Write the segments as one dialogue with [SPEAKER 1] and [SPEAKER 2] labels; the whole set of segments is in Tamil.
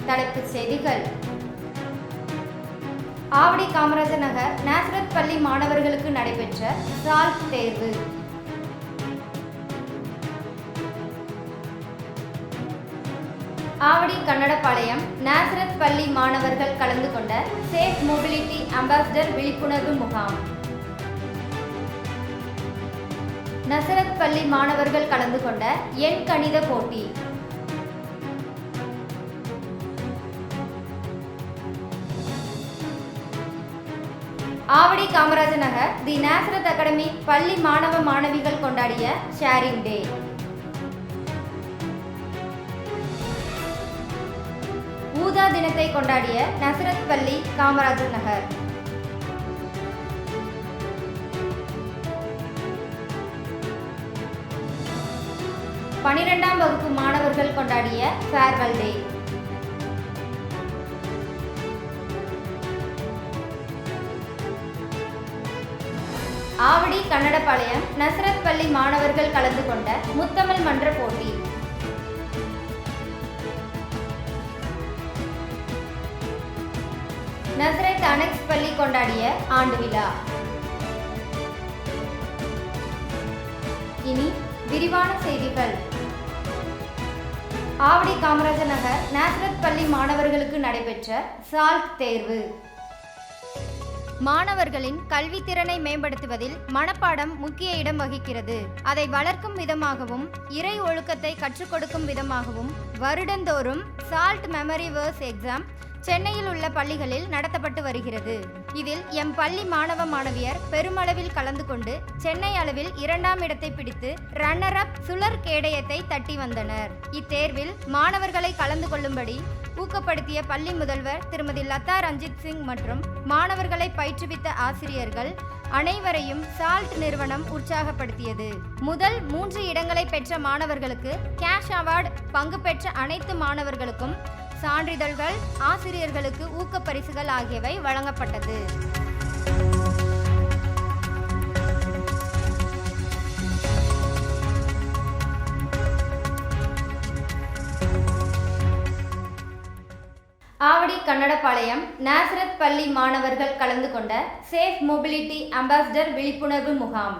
[SPEAKER 1] தலைப்புச் செய்திகள். ஆவடி காமராஜர் நகர் நாசரத் பள்ளி மாணவர்களுக்கு நடைபெற்ற சால்ட் தேர்வு. ஆவடி கன்னடபாளையம் நாசரத் பள்ளி மாணவர்கள் கலந்து கொண்ட சேஃப் மொபிலிட்டி அம்பாசிடர் விழிப்புணர்வு முகாம். நசரத் பள்ளி மாணவர்கள் கலந்து கொண்ட எண் கணித போட்டி. ஆவடி காமராஜர் நகர் தி நாசரத் அகாடமி பள்ளி மாணவ மாணவிகள் கொண்டாடிய ஷேரிங் டே. ஊதா தினத்தை கொண்டாடிய நசரத் பள்ளி காமராஜர் நகர். பனிரெண்டாம் வகுப்பு மாணவர்கள் கொண்டாடிய farewell day. Avadi Kannadapalayam Nazareth பள்ளி மாணவர்கள் கலந்து கொண்ட முத்தமிழ் மன்ற போட்டி. நசரத் அனெக்ஸ் பள்ளி கொண்டாடிய ஆண்டு விழா. இனி விரிவான செய்திகள். ஆவடி காமராஜர் நகர் நாசரத் பள்ளி மாணவர்களுக்கு நடைபெற்ற சால்ட் தேர்வு. மாணவர்களின் கல்வித்திறனை மேம்படுத்துவதில் மனப்பாடம் முக்கிய இடம் வகிக்கிறது. அதை வளர்க்கும் விதமாகவும் இறை ஒழுக்கத்தை கற்றுக் கொடுக்கும் விதமாகவும் வருடந்தோறும் சால்ட் மெமரி வேர்ஸ் எக்ஸாம் சென்னையில் உள்ள பள்ளிகளில் நடத்தப்பட்டு வருகிறது. இதில் எம் பள்ளி மாணவ மாணவியர் பெருமளவில் கலந்து கொண்டு சென்னை அளவில் 2ஆம் இடத்தை பிடித்து ரன்னர் அப் சுழற் கேடயத்தை தட்டி வந்தனர். இத்தேர்வில் மாணவர்களை கலந்து கொள்ளும்படி ஊக்கப்படுத்திய பள்ளி முதல்வர் திருமதி லதா ரஞ்சித் சிங் மற்றும் மாணவர்களை பயிற்றுவித்த ஆசிரியர்கள் அனைவரையும் சால்ட் நிறுவனம் உற்சாகப்படுத்தியது. முதல் 3 இடங்களை பெற்ற மாணவர்களுக்கு கேஷ் அவார்டு, பங்கு பெற்ற அனைத்து மாணவர்களுக்கும் சான்றிதழ்கள், ஆசிரியர்களுக்கு ஊக்கப்பரிசுகள் ஆகியவை வழங்கப்பட்டது. ஆவடி கன்னடபாளையம் நாசரத் பள்ளி மாணவர்கள் கலந்து கொண்ட சேஃப் மொபிலிட்டி அம்பாசிடர் விழிப்புணர்வு முகாம்.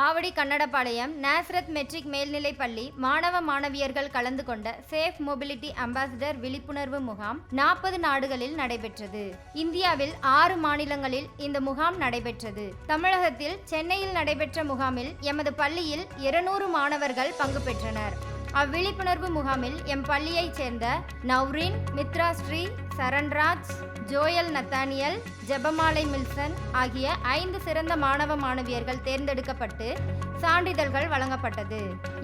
[SPEAKER 1] ஆவடி கன்னடபாளையம் நாசரத் மெட்ரிக் மேல்நிலைப் பள்ளி மாணவ மாணவியர்கள் கலந்து கொண்ட சேஃப் மொபிலிட்டி அம்பாசிடர் விழிப்புணர்வு முகாம் 40 நாடுகளில் நடைபெற்றது. இந்தியாவில் 6 மாநிலங்களில் இந்த முகாம் நடைபெற்றது. தமிழகத்தில் சென்னையில் நடைபெற்ற முகாமில் எமது பள்ளியில் 200 மாணவர்கள் பங்கு பெற்றனர். அவ்விழிப்புணர்வு முகாமில் எம் பள்ளியைச் சேர்ந்த நவ்ரின், மித்ரா ஸ்ரீ, சரண்ராஜ், ஜோயல் நத்தானியல், ஜெபமாலை மில்சன் ஆகிய 5 சிறந்த மாணவ மாணவியர்கள் தேர்ந்தெடுக்கப்பட்டு சான்றிதழ்கள் வழங்கப்பட்டது.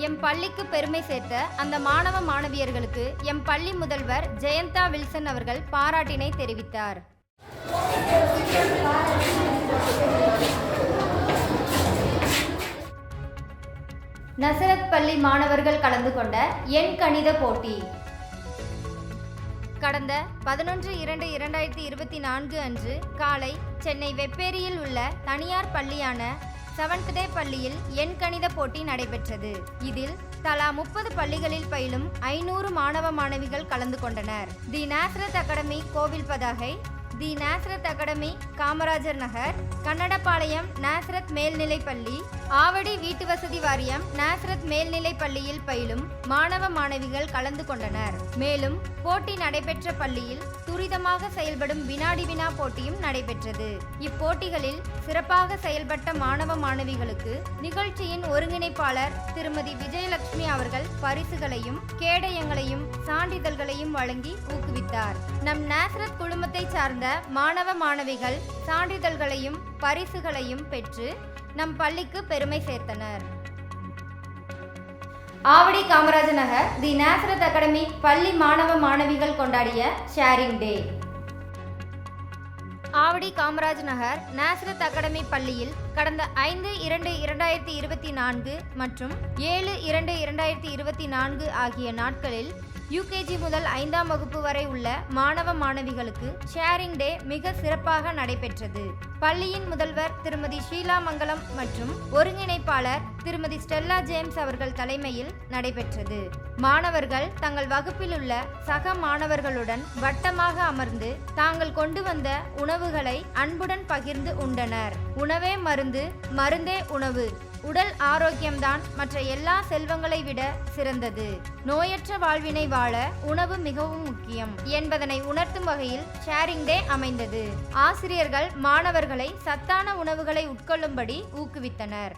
[SPEAKER 1] எம் பள்ளிக்கு பெருமை சேர்த்த அந்த மாணவ மாணவியர்களுக்கு எம் பள்ளி முதல்வர் ஜெயந்தா வில்சன் அவர்கள் பாராட்டினை தெரிவித்தார். நசரத் பள்ளி மாணவர்கள் கலந்து கொண்ட எண் கணித போட்டி. கடந்த 11/2/2024 அன்று காலை சென்னை வெப்பேரியில் உள்ள தனியார் பள்ளியான 7th டே பள்ளியில் எண் கணித போட்டி நடைபெற்றது. இதில் தலா 30 பள்ளிகளில் பயிலும் 500 மாணவ மாணவிகள் கலந்து கொண்டனர். தி நாசரத் அகாடமி கோவில் பதாகை, தி Nazareth academy Kamarajar Nagar, Kannadapalayam Nazareth மேல்நிலைப் பள்ளி, ஆவடி வீட்டு வசதி வாரியம் நாசரத் மேல்நிலைப் பள்ளியில் பயிலும் மாணவ மாணவிகள் கலந்து கொண்டனர். மேலும் போட்டி நடைபெற்ற பள்ளியில் துரிதமாக செயல்படும் வினாடி வினா போட்டியும் நடைபெற்றது. இப்போட்டிகளில் சிறப்பாக செயல்பட்ட மாணவ மாணவிகளுக்கு நிகழ்ச்சியின் ஒருங்கிணைப்பாளர் திருமதி விஜயலட்சுமி அவர்கள் பரிசுகளையும் கேடயங்களையும் சான்றிதழ்களையும் வழங்கி ஊக்குவித்தார். நம் நாசரத் குழுமத்தை சார்ந்த மாணவ மாணவிகள் சான்றிதழ்களையும் பரிசுகளையும் பெற்று நம் பள்ளிக்கு பெருமை சேர்த்தனர். ஆவடி காமராஜர் நகர் தி நாசரத் அகாடமி பள்ளி மாணவ மாணவிகள் கொண்டாடிய ஷேரிங் டே. ஆவடி காமராஜ் நகர் நாசரத் அகாடமி பள்ளியில் கடந்த 5/2/2024 மற்றும் 7/2/2024 ஆகிய நாட்களில் யூகேஜி முதல் 5ஆம் வகுப்பு வரை உள்ள மாணவ மாணவிகளுக்கு ஷேரிங் டே மிக சிறப்பாக நடைபெற்றது. பள்ளியின் முதல்வர் திருமதி ஷீலா மங்கலம் மற்றும் ஒருங்கிணைப்பாளர் திருமதி ஸ்டெல்லா ஜேம்ஸ் அவர்கள் தலைமையில் நடைபெற்றது. மாணவர்கள் தங்கள் வகுப்பில் உள்ள சக மாணவர்களுடன் வட்டமாக அமர்ந்து தாங்கள் கொண்டு வந்த உணவுகளை அன்புடன் பகிர்ந்து உண்டனர். உணவே மருந்து, மருந்தே உணவு. உடல் ஆரோக்கியம்தான் மற்ற எல்லா செல்வங்களை விட சிறந்தது. நோயற்ற வாழ்வினை வாழ உணவு மிகவும் முக்கியம் என்பதனை உணர்த்தும் வகையில் ஷேரிங் டே அமைந்தது. ஆசிரியர்கள் மாணவர்களை சத்தான உணவுகளை உட்கொள்ளும்படி ஊக்குவித்தனர்.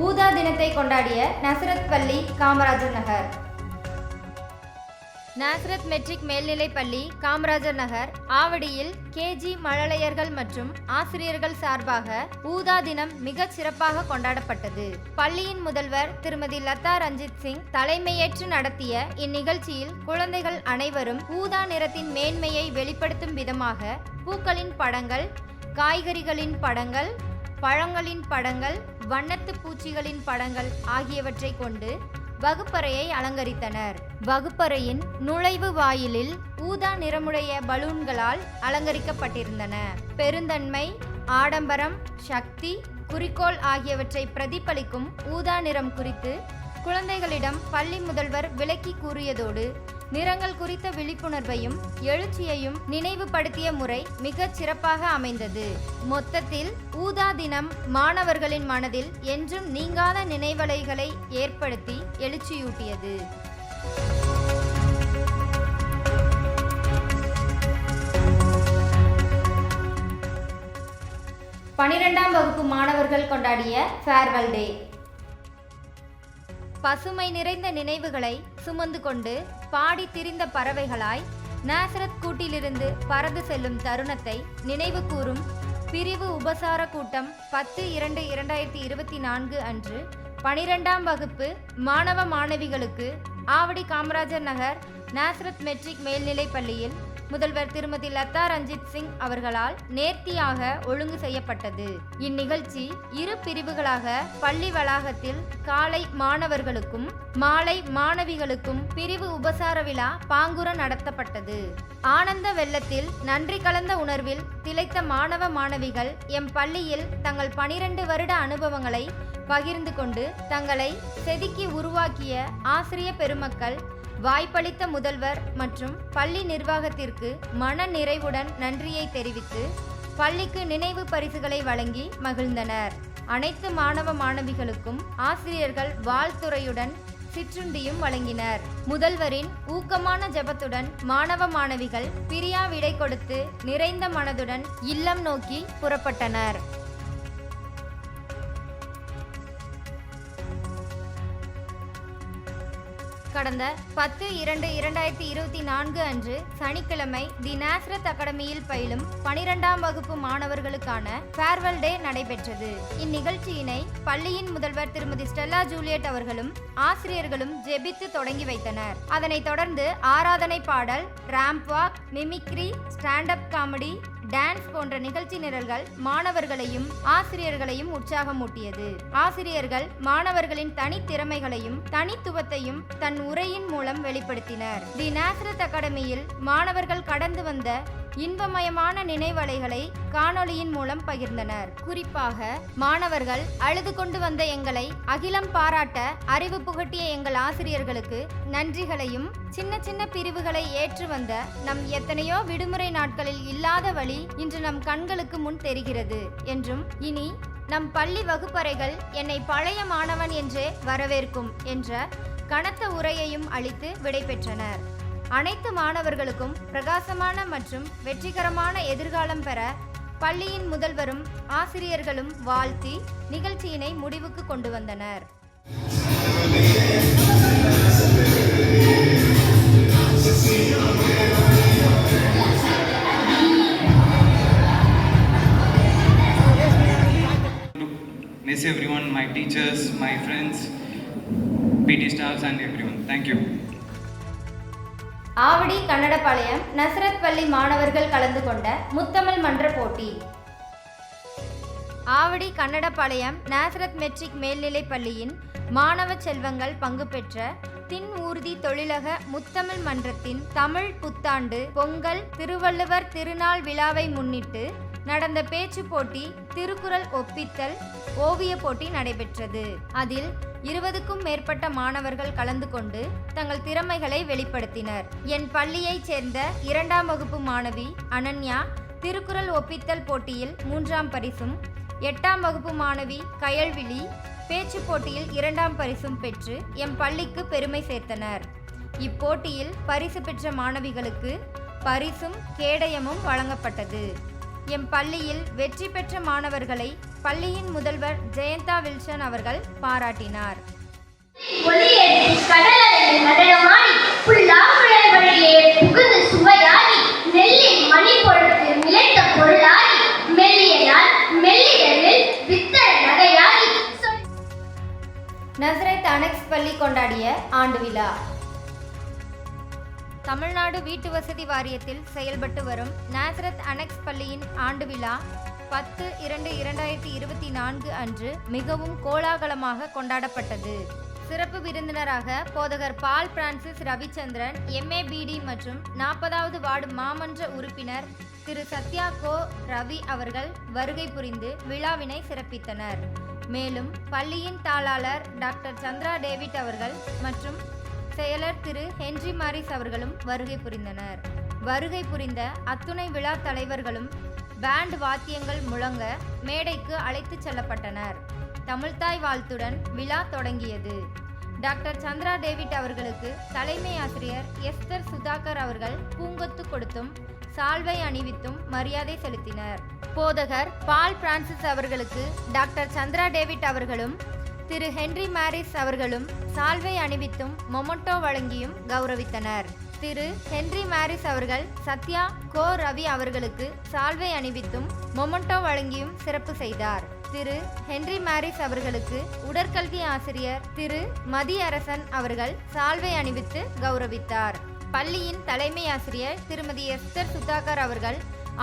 [SPEAKER 1] ஊதா தினத்தை கொண்டாடிய நசரத் பள்ளி, காமராஜர் நகர். நாசரத் மெட்ரிக் மேல்நிலைப் பள்ளி, காமராஜர் நகர், ஆவடியில் கேஜி மழலையர்கள் மற்றும் ஆசிரியர்கள் சார்பாக ஊதா தினம் மிகச் சிறப்பாக கொண்டாடப்பட்டது. பள்ளியின் முதல்வர் திருமதி லதா ரஞ்சித் சிங் தலைமையேற்று நடத்திய இந்நிகழ்ச்சியில் குழந்தைகள் அனைவரும் ஊதா நிறத்தின் மேன்மையை வெளிப்படுத்தும் விதமாக பூக்களின் படங்கள், காய்கறிகளின் படங்கள், பழங்களின் படங்கள், வண்ணத்து பூச்சிகளின் படங்கள் ஆகியவற்றை கொண்டு வகுப்பறையை அலங்கரித்தனர். வகுப்பறையின் நுழைவு வாயிலில் ஊதா நிறமுடைய பலூன்களால் அலங்கரிக்கப்பட்டிருந்தன. பெருந்தன்மை, ஆடம்பரம், சக்தி, குறிக்கோள் ஆகியவற்றை பிரதிபலிக்கும் ஊதா நிறம் குறித்து குழந்தைகளிடம் பள்ளி முதல்வர் விளக்கி கூறியதோடு நிறங்கள் குறித்த விழிப்புணர்வையும் எழுச்சியையும் நினைவுபடுத்திய முறை மிகச் சிறப்பாக அமைந்தது. மொத்தத்தில் ஊதா தினம் மாணவர்களின் மனதில் என்றும் நீங்காத நினைவலைகளை ஏற்படுத்தி எழுச்சியூட்டியது. பன்னிரெண்டாம் வகுப்பு மாணவர்கள் கொண்டாடிய ஃபேர்வெல் டே. பசுமை நிறைந்த நினைவுகளை சுமந்து கொண்டு பாடி திரிந்த பறவைகளாய் நாசரத் கூட்டிலிருந்து பறந்து செல்லும் தருணத்தை நினைவு கூறும் பிரிவு உபசார கூட்டம் 10/2/2024 அன்று 12ஆம் வகுப்பு மாணவ மாணவிகளுக்கு ஆவடி காமராஜர் நகர் நாசரத் மெட்ரிக் மேல்நிலைப் பள்ளியில் முதல்வர் திருமதி லதா ரஞ்சித் சிங் அவர்களால் நேர்த்தியாக ஒழுங்கு செய்யப்பட்டது. இந்நிகழ்ச்சி இரு பிரிவுகளாக பள்ளி வளாகத்தில் காலை மாணவர்களுக்கும் மாலை மாணவிகளுக்கும் பிரிவு உபசார விழா பாங்குற நடத்தப்பட்டது. ஆனந்த வெள்ளத்தில் நன்றி கலந்த உணர்வில் திளைத்த மாணவ மாணவிகள் எம் பள்ளியில் தங்கள் 12 வருட அனுபவங்களை பகிர்ந்து கொண்டு தங்களை செதுக்கி உருவாக்கிய ஆசிரிய பெருமக்கள், வாய்ப்பளித்த முதல்வர் மற்றும் பள்ளி நிர்வாகத்திற்கு மன நிறைவுடன் நன்றியை தெரிவித்து பள்ளிக்கு நினைவு பரிசுகளை வழங்கி மகிழ்ந்தனர். அனைத்து மாணவ மாணவிகளுக்கும் ஆசிரியர்கள் வாழ்த்துரையுடன் சிற்றுண்டியும் வழங்கினர். முதல்வரின் ஊக்கமான ஜெபத்துடன் மாணவ மாணவிகள் பிரியா விடை கொடுத்து நிறைந்த மனதுடன் இல்லம் நோக்கி புறப்பட்டனர். கடந்த 10/2/2024 அன்று சனிக்கிழமை தி நாசரத் அகாடமியில் பயிலும் 12ஆம் வகுப்பு மாணவர்களுக்கான ஃபேர்வெல் டே நடைபெற்றது. இந்நிகழ்ச்சியினை பள்ளியின் முதல்வர் திருமதி ஸ்டெல்லா ஜூலியட் அவர்களும் ஆசிரியர்களும் ஜெபித்து தொடங்கி வைத்தனர். அதனைத் தொடர்ந்து ஆராதனை பாடல், ramp walk, mimicry, stand up comedy, dance போன்ற நிகழ்ச்சி நிரல்கள் மாணவர்களையும் ஆசிரியர்களையும் உற்சாகமூட்டியது. ஆசிரியர்கள் மாணவர்களின் தனித்திறமைகளையும் தனித்துவத்தையும் தன் உரையின் மூலம் வெளிப்படுத்தினர். தி நாசரத் அகாடமியில் மாணவர்கள் கடந்து வந்த இன்பமயமான நினைவலைகளை காணொளியின் மூலம் பகிர்ந்தனர். குறிப்பாக மாணவர்கள் அழுது கொண்டு வந்த எங்களை அகிலம் பாராட்ட அறிவு புகட்டிய எங்கள் ஆசிரியர்களுக்கு நன்றிகளையும், சின்ன சின்ன பிரிவுகளை ஏற்று வந்த நம் எத்தனையோ விடுமுறை நாட்களில் இல்லாத வழி இன்று நம் கண்களுக்கு முன் தெரிகிறது என்றும், இனி நம் பள்ளி வகுப்பறைகள் என்னை பழைய மாணவன் என்றே வரவேற்கும் என்ற கனத்த உரையையும் அளித்து விடை பெற்றனர். அனைத்து மாணவர்களுக்கும் பிரகாசமான மற்றும் வெற்றிகரமான எதிர்காலம் பெற பள்ளியின் முதல்வரும் ஆசிரியர்களும் வாழ்த்தி நிகழ்ச்சியினை முடிவுக்கு கொண்டு வந்தனர்.
[SPEAKER 2] Miss everyone, my teachers, my friends, PT staffs and everyone. Thank you.
[SPEAKER 1] Avadi Kannadapalayam Nusrat பள்ளி மாணவர்கள் கலந்து கொண்ட முத்தமிழ் மன்ற போட்டி. ஆவடி கன்னடபாளையம் நாசரத் மெட்ரிக் மேல்நிலைப் பள்ளியின் மாணவ செல்வங்கள் பங்கு பெற்ற தின் ஊர்தி தொழிலக முத்தமிழ் மன்றத்தின் தமிழ் புத்தாண்டு பொங்கல் திருவள்ளுவர் திருநாள் விழாவை முன்னிட்டு நடந்த பேச்சு போட்டி, திருக்குறள் ஒப்பித்தல், ஓவிய போட்டி நடைபெற்றது. அதில் 20க்கும் மேற்பட்ட மாணவர்கள் கலந்து கொண்டு தங்கள் திறமைகளை வெளிப்படுத்தினர். என் பள்ளியைச் சேர்ந்த 2ஆம் வகுப்பு மாணவி அனன்யா திருக்குறள் ஒப்பித்தல் போட்டியில் 3ஆம் பரிசும், 8ஆம் வகுப்பு மாணவி கயல்விழி பேச்சு போட்டியில் 2ஆம் பரிசும் பெற்று எம் பள்ளிக்கு பெருமை சேர்த்தனர். இப்போட்டியில் பரிசு பெற்ற மாணவிகளுக்கு பரிசும் கேடயமும் வழங்கப்பட்டது. எம் பள்ளியில் வெற்றி பெற்ற மாணவர்களை பள்ளியின் முதல்வர் ஜெயந்தா வில்சன் அவர்கள் பாராட்டினார். நஸ்ரத் அனெக்ஸ் பள்ளி கொண்டாடிய ஆண்டு விழா. தமிழ்நாடு வீட்டு வசதி வாரியத்தில் செயல்பட்டு வரும் நாசரத் அனெக்ஸ் பள்ளியின் ஆண்டு விழா 10/2/2024 அன்று மிகவும் கோலாகலமாக கொண்டாடப்பட்டது. சிறப்பு விருந்தினராக போதகர் பால் பிரான்சிஸ் ரவிச்சந்திரன் MABD மற்றும் 40வது வார்டு மாமன்ற உறுப்பினர் திரு சத்யா கோ ரவி அவர்கள் வருகை புரிந்து விழாவினை சிறப்பித்தனர். மேலும் பள்ளியின் தாளாளர் டாக்டர் சந்திரா டேவிட் அவர்கள் மற்றும் செயலர் திரு ஹென்றி மாரிஸ் அவர்களும் வருகை புரிந்தனர். வருகை புரிந்த அத்துணை விழா தலைவர்களும் பேண்ட் வாத்தியங்கள் முழங்க மேடைக்கு அழைத்துச் செல்லப்பட்டனர். தமிழ்தாய் வாழ்த்துடன் விழா தொடங்கியது. டாக்டர் சந்திரா டேவிட் அவர்களுக்கு தலைமை ஆசிரியர் எஸ்தர் சுதாகர் அவர்கள் பூங்கொத்து கொடுத்தும் சால்வை அணிவித்தும் மரியாதை செலுத்தினர். போதகர் பால் பிரான்சிஸ் அவர்களுக்கு டாக்டர் சந்திரா டேவிட் அவர்களும் திரு ஹென்றி மாரிஸ் அவர்களும் சால்வை அணிவித்தும் மொமெண்டோ வழங்கியும் கௌரவித்தனர். திரு ஹென்றி மாரிஸ் அவர்கள் சத்யா கோ ரவி அவர்களுக்கு சால்வை அணிவித்தும் மொமெண்டோ வழங்கியும் சிறப்பு செய்தார். திரு ஹென்றி மாரிஸ் அவர்களுக்கு உடற்கல்வி ஆசிரியர் திரு மதியரசன் அவர்கள் சால்வை அணிவித்து கௌரவித்தார். பள்ளியின் தலைமை ஆசிரியர் திருமதி எஸ்தர் சுதாகர் அவர்கள்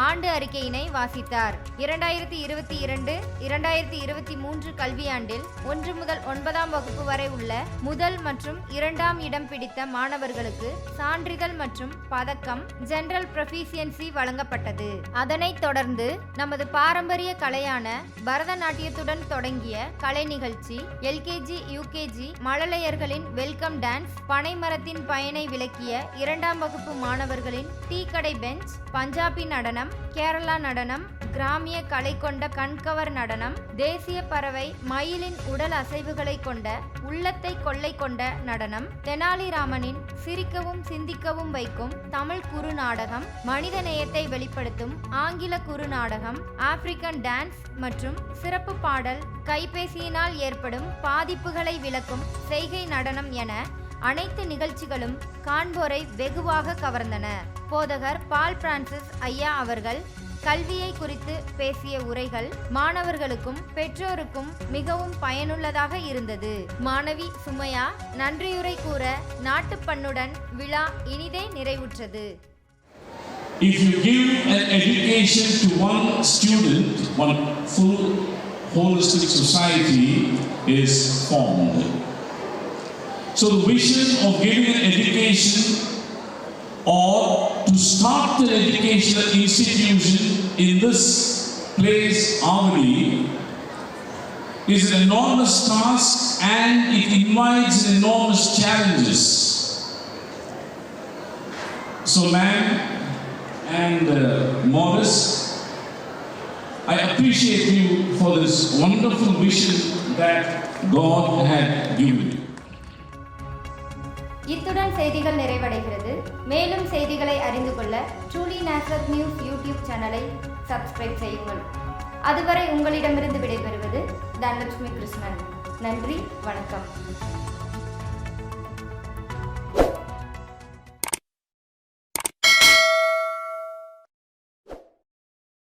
[SPEAKER 1] ஆண்டு அறிக்கையினை வாசித்தார். 2022-2023 கல்வியாண்டில் 1 முதல் 9ஆம் வகுப்பு வரை உள்ள முதல் மற்றும் 2ஆம் இடம் பிடித்த மாணவர்களுக்கு சான்றிதழ் மற்றும் பதக்கம் ஜெனரல் ப்ரொஃபிஷியன்சி வழங்கப்பட்டது. அதனைத் தொடர்ந்து நமது பாரம்பரிய கலையான பரதநாட்டியத்துடன் தொடங்கிய கலை நிகழ்ச்சி, LKG UKG மழலையர்களின் வெல்கம் டான்ஸ், பனைமரத்தின் பயனை விளக்கிய 2ஆம் வகுப்பு மாணவர்களின் டீ கடை பெஞ்ச், பஞ்சாபி நடனம், கேரளா நடனம், கிராமிய கலை கொண்ட கண்கவர் நடனம், தேசிய பறவை மயிலின் உடல் அசைவுகளை கொண்ட உள்ளத்தை கொள்ளை கொண்ட நடனம், தெனாலிராமனின் சிரிக்கவும் சிந்திக்கவும் வைக்கும் தமிழ் குறு நாடகம், மனித நேயத்தை வெளிப்படுத்தும் ஆங்கில குறு நாடகம், ஆப்பிரிக்கன் டான்ஸ் மற்றும் சிறப்பு பாடல், கைபேசியினால் ஏற்படும் பாதிப்புகளை விளக்கும் செய்கை நடனம் என அனைத்து நிகழ்ச்சிகளும் காண்போரை வெகுவாக கவர்ந்தன. போதகர் பால் பிரான்சிஸ் ஐயா அவர்கள் கல்வியை குறித்து பேசிய உரைகள் மாணவர்களுக்கும் பெற்றோருக்கும் மிகவும் பயனுள்ளதாக இருந்தது. மாணவி சுமையா நன்றியுரை கூற நாட்டுப்பண்ணுடன் விழா இனிதே நிறைவுற்றது.
[SPEAKER 3] If you give an education to one student, one full holistic society is formed. So the vision of giving an education or to start an educational institution in this place, Avadi, is an enormous task and it invites enormous challenges. So ma'am and Morris, I appreciate you for this wonderful vision that God had given you.
[SPEAKER 1] இத்துடன் செய்திகள் நிறைவடைகிறது. மேலும் செய்திகளை அறிந்து கொள்ள ட்ரூலி நாசரத் நியூஸ் யூடியூப் சேனலை சப்ஸ்கிரைப் செய்யுங்கள். அதுவரை உங்களிடமிருந்து விடைபெறுவது தனலட்சுமி கிருஷ்ணன். நன்றி, வணக்கம்.